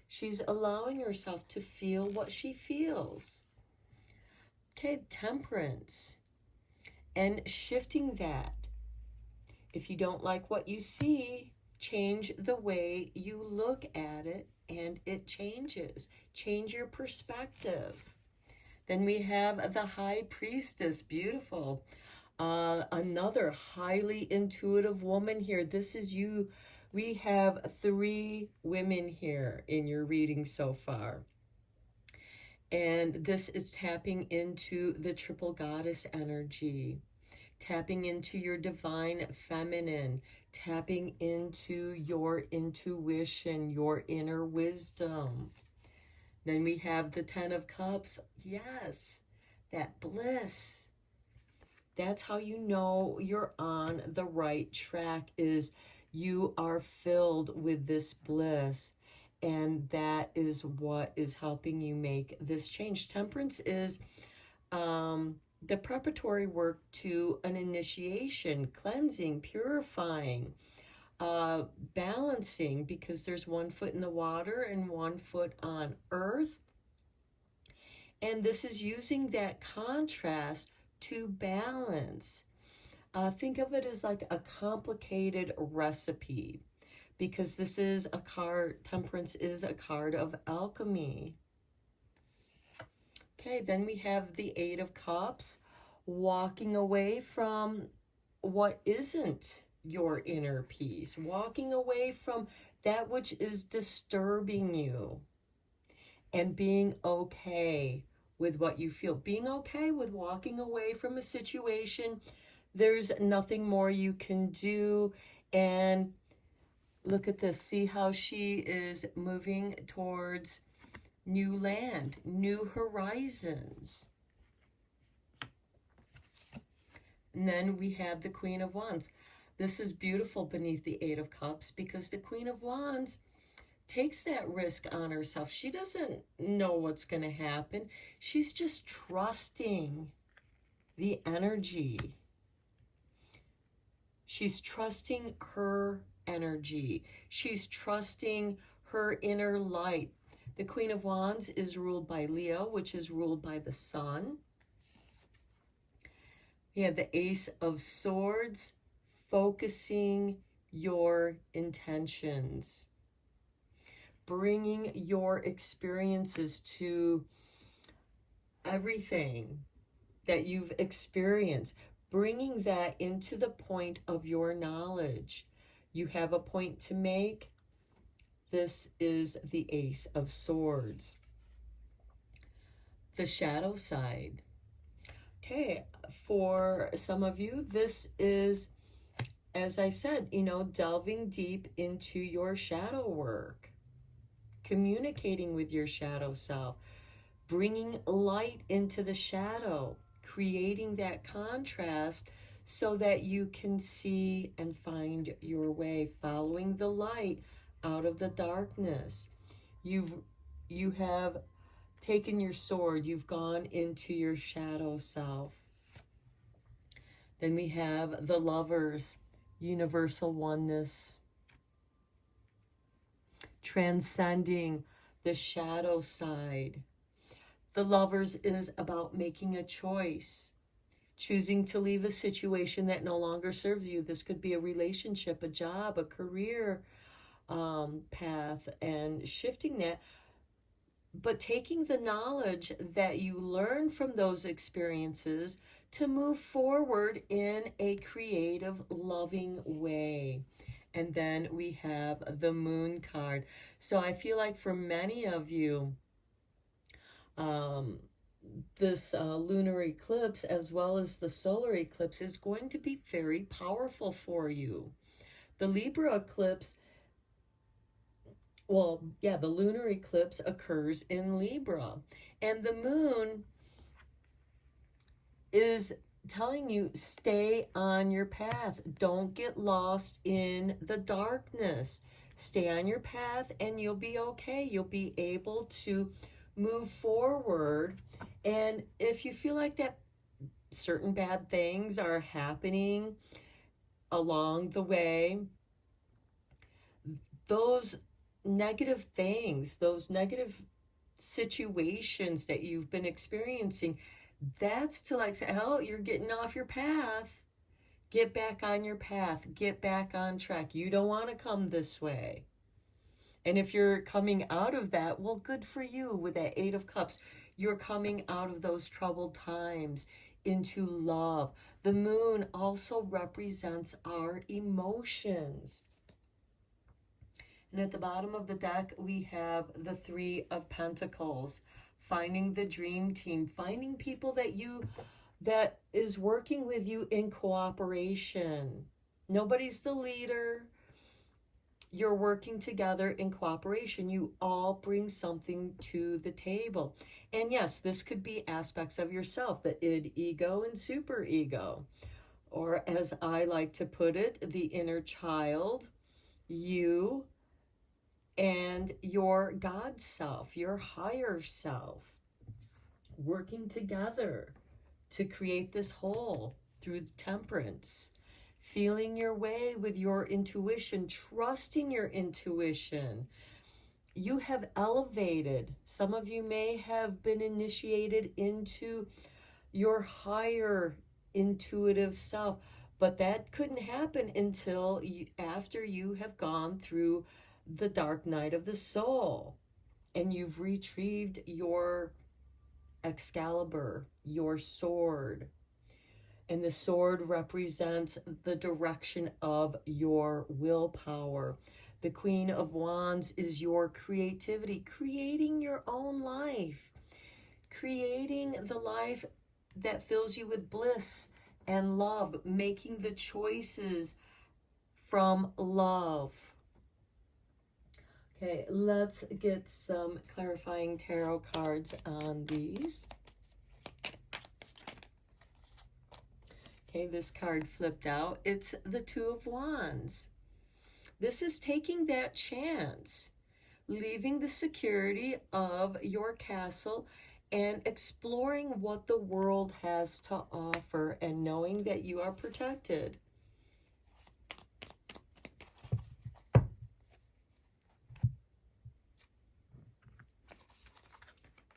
She's allowing herself to feel what she feels. Okay, temperance, and shifting that. If you don't like what you see, change the way you look at it, and it changes. Change your perspective. Then we have the High Priestess, beautiful. Another highly intuitive woman here. This is you. We have 3 women here in your reading so far. And this is tapping into the triple goddess energy, tapping into your divine feminine, tapping into your intuition, your inner wisdom. Then we have the 10 of Cups. Yes, that bliss. That's how you know you're on the right track, is you are filled with this bliss. And that is what is helping you make this change. Temperance is the preparatory work to an initiation, cleansing, purifying, balancing, because there's one foot in the water and one foot on earth. And this is using that contrast to balance. Think of it as like a complicated recipe, because this is a card, temperance is a card of alchemy. Okay, then we have the 8 of Cups, walking away from what isn't your inner peace, walking away from that which is disturbing you, and being okay with what you feel, being okay with walking away from a situation. There's nothing more you can do. And look at this, see how she is moving towards new land, new horizons. And then we have the Queen of Wands. This is beautiful beneath the 8 of Cups, because the Queen of Wands takes that risk on herself. She doesn't know what's going to happen. She's just trusting the energy. She's trusting her energy. She's trusting her inner light. The Queen of Wands is ruled by Leo, which is ruled by the sun. We have the Ace of Swords, focusing your intentions, bringing your experiences to everything that you've experienced, bringing that into the point of your knowledge. You have a point to make. This is the Ace of Swords. The shadow side. Okay, for some of you, this is, as I said, delving deep into your shadow work, communicating with your shadow self, bringing light into the shadow, creating that contrast so that you can see and find your way, following the light out of the darkness. You have taken your sword, you've gone into your shadow self. Then we have the Lovers, universal oneness, transcending the shadow side. The Lovers is about making a choice, choosing to leave a situation that no longer serves you. This could be a relationship, a job, a career path, and shifting that. But taking the knowledge that you learn from those experiences to move forward in a creative, loving way. And then we have the Moon card. So I feel like for many of you, this lunar eclipse, as well as the solar eclipse, is going to be very powerful for you. The Libra eclipse, the lunar eclipse occurs in Libra. And the moon is telling you, stay on your path. Don't get lost in the darkness. Stay on your path and you'll be okay. You'll be able to move forward. And if you feel like that certain bad things are happening along the way, those negative things, those negative situations that you've been experiencing, that's to like say, oh, you're getting off your path. Get back on your path. Get back on track. You don't want to come this way. And if you're coming out of that, well, good for you with that 8 of Cups. You're coming out of those troubled times into love. The moon also represents our emotions. And at the bottom of the deck, we have the 3 of Pentacles, finding the dream team, finding people that is working with you in cooperation. Nobody's the leader. You're working together in cooperation. You all bring something to the table. And yes, this could be aspects of yourself, the id, ego, and superego. Or as I like to put it, the inner child, you, and your God self, your higher self, working together to create this whole through temperance. Feeling your way with your intuition, trusting your intuition. You have elevated. Some of you may have been initiated into your higher intuitive self, but that couldn't happen until after you have gone through the dark night of the soul and you've retrieved your Excalibur, your sword. And the sword represents the direction of your willpower. The Queen of Wands is your creativity, creating your own life, creating the life that fills you with bliss and love, making the choices from love. Okay, let's get some clarifying tarot cards on these. Okay, this card flipped out. It's the Two of Wands. This is taking that chance, leaving the security of your castle and exploring what the world has to offer and knowing that you are protected.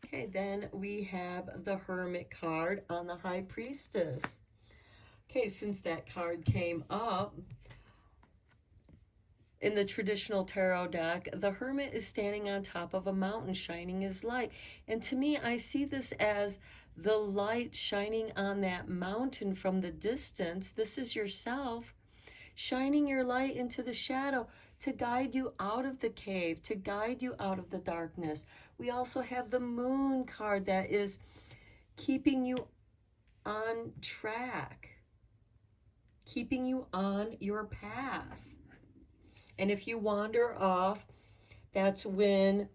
Okay, then we have the Hermit card on the High Priestess. Okay, since that card came up, in the traditional tarot deck, the Hermit is standing on top of a mountain shining his light. And to me, I see this as the light shining on that mountain from the distance. This is yourself shining your light into the shadow to guide you out of the cave, to guide you out of the darkness. We also have the Moon card that is keeping you on track, keeping you on your path. And if you wander off, that's when,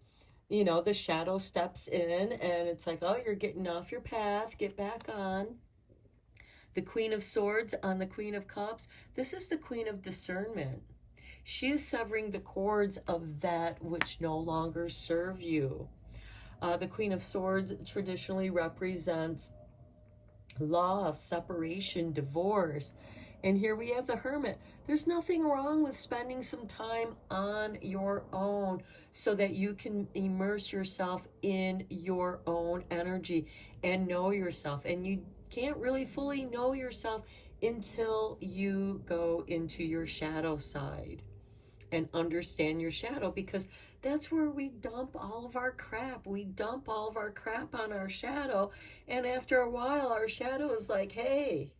the shadow steps in and it's like, oh, you're getting off your path, get back on. The Queen of Swords on the Queen of Cups. This is the Queen of Discernment. She is severing the cords of that which no longer serve you. The Queen of Swords traditionally represents loss, separation, divorce. And here we have the Hermit. There's nothing wrong with spending some time on your own so that you can immerse yourself in your own energy and know yourself. And you can't really fully know yourself until you go into your shadow side and understand your shadow, because that's where we dump all of our crap. We dump all of our crap on our shadow. And after a while, our shadow is like, hey,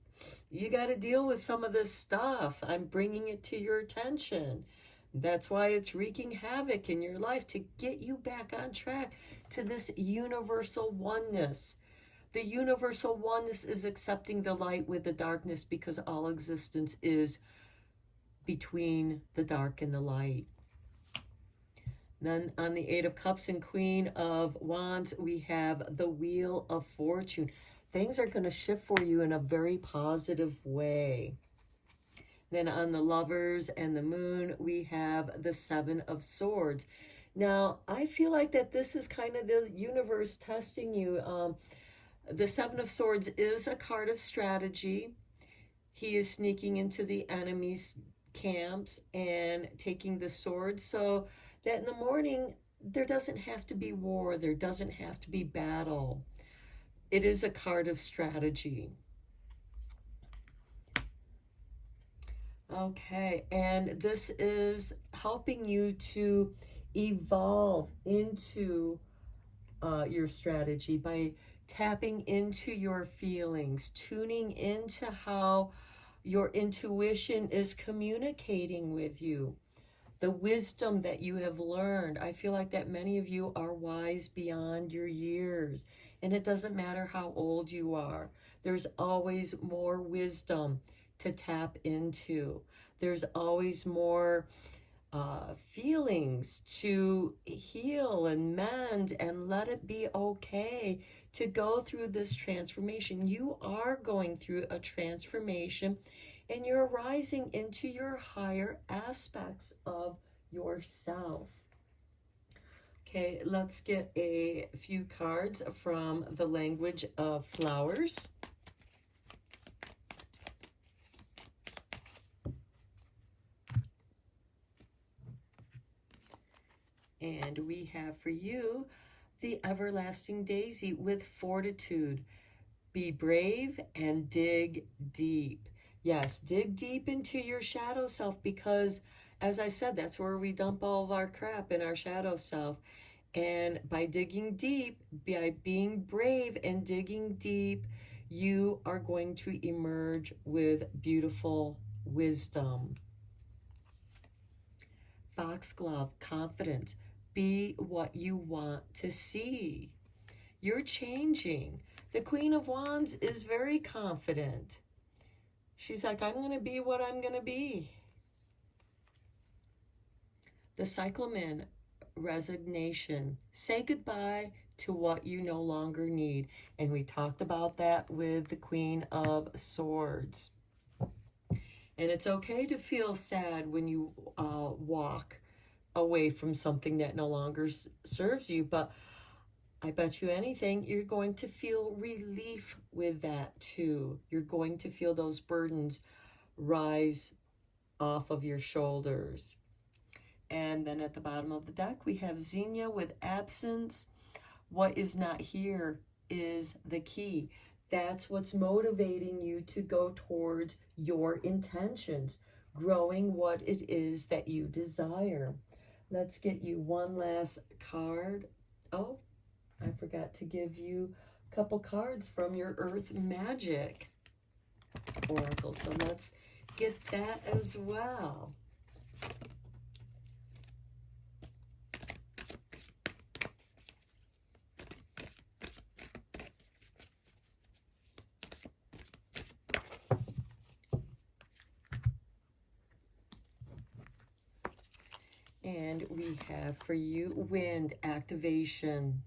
you got to deal with some of this stuff. I'm bringing it to your attention. That's why it's wreaking havoc in your life, to get you back on track to this universal oneness. The universal oneness is accepting the light with the darkness, because all existence is between the dark and the light. Then on the Eight of Cups and Queen of Wands, we have the Wheel of Fortune. Things are going to shift for you in a very positive way. Then on the Lovers and the Moon, we have the Seven of Swords. Now, I feel like that this is kind of the universe testing you. The Seven of Swords is a card of strategy. He is sneaking into the enemy's camps and taking the sword, so that in the morning there doesn't have to be war, there doesn't have to be battle. It is a card of strategy. Okay, and this is helping you to evolve into your strategy by tapping into your feelings, tuning into how your intuition is communicating with you. the wisdom that you have learned. I feel like that many of you are wise beyond your years, and it doesn't matter how old you are. There's always more wisdom to tap into. There's always more feelings to heal and mend, and let it be okay to go through this transformation. You are going through a transformation, and you're rising into your higher aspects of yourself. Okay, let's get a few cards from the language of flowers. And we have for you the everlasting daisy with fortitude. Be brave and dig deep. Yes, dig deep into your shadow self, because, as I said, that's where we dump all of our crap, in our shadow self. And by digging deep, by being brave and digging deep, you are going to emerge with beautiful wisdom. Foxglove, confidence. Be what you want to see. You're changing. The Queen of Wands is very confident. She's like, I'm going to be what I'm going to be. The Cyclamen, resignation. Say goodbye to what you no longer need. And we talked about that with the Queen of Swords. And it's okay to feel sad when you walk away from something that no longer serves you, but I bet you anything, you're going to feel relief with that too. You're going to feel those burdens rise off of your shoulders. And then at the bottom of the deck, we have Xenia with absence. What is not here is the key. That's what's motivating you to go towards your intentions, growing what it is that you desire. Let's get you one last card. Oh, I forgot to give you a couple cards from your Earth Magic Oracle. So let's get that as well. And we have for you wind activation.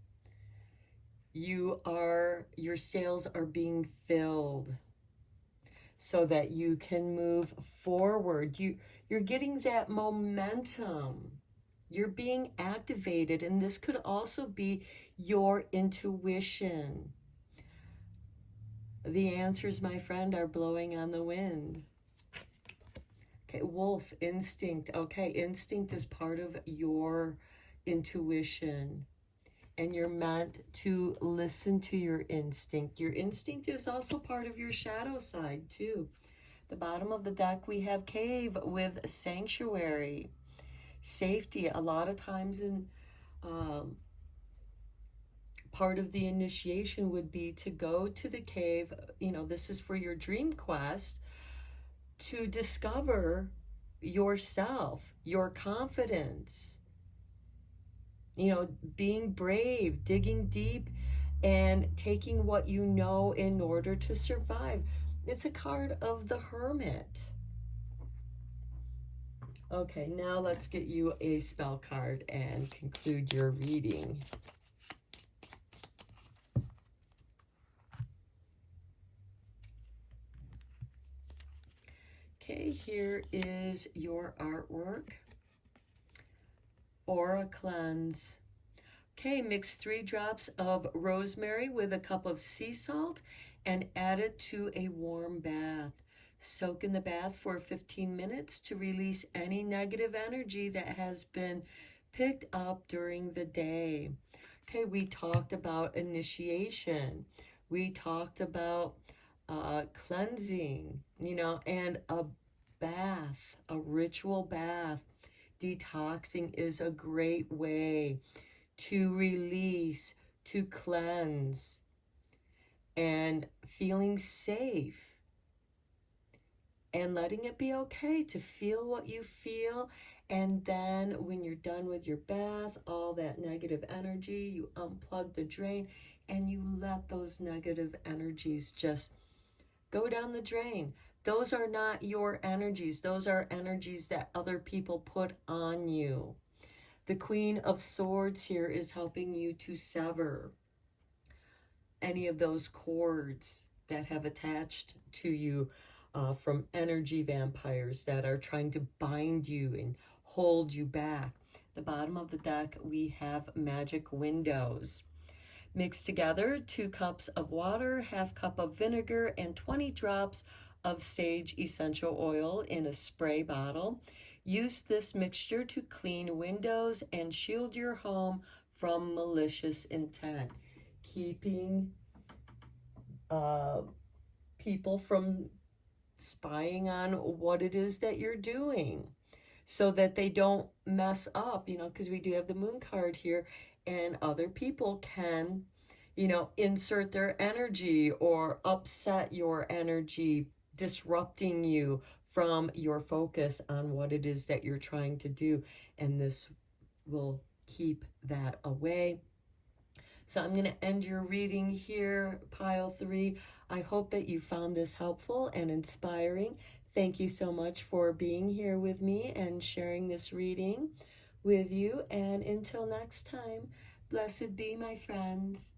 Your sails are being filled so that you can move forward. You're getting that momentum. You're being activated, and this could also be your intuition. The answers, my friend, are blowing on the wind. Okay, wolf, instinct. Okay, instinct is part of your intuition, and you're meant to listen to your instinct. Your instinct is also part of your shadow side too. The bottom of the deck, we have cave with sanctuary, safety. A lot of times in part of the initiation would be to go to the cave. You know, this is for your dream quest, to discover yourself, your confidence, you know, being brave, digging deep, and taking what you know in order to survive. It's a card of the Hermit. Okay, now let's get you a spell card and conclude your reading. Okay, here is your artwork. Aura cleanse. Okay, mix 3 drops of rosemary with a cup of sea salt and add it to a warm bath. Soak in the bath for 15 minutes to release any negative energy that has been picked up during the day. Okay, we talked about initiation. We talked about cleansing, you know, and a bath, a ritual bath. Detoxing is a great way to release, to cleanse, and feeling safe and letting it be okay to feel what you feel. And then when you're done with your bath, all that negative energy, you unplug the drain and you let those negative energies just go down the drain. Those are not your energies. Those are energies that other people put on you. The Queen of Swords here is helping you to sever any of those cords that have attached to you from energy vampires that are trying to bind you and hold you back. The bottom of the deck, we have magic windows. Mix together 2 cups of water, half cup of vinegar, and 20 drops of sage essential oil in a spray bottle. Use this mixture to clean windows and shield your home from malicious intent, keeping people from spying on what it is that you're doing so that they don't mess up, because we do have the moon card here, and other people can, insert their energy or upset your energy, disrupting you from your focus on what it is that you're trying to do. And this will keep that away. So I'm going to end your reading here, pile 3. I hope that you found this helpful and inspiring. Thank you so much for being here with me and sharing this reading with you. And until next time, blessed be, my friends.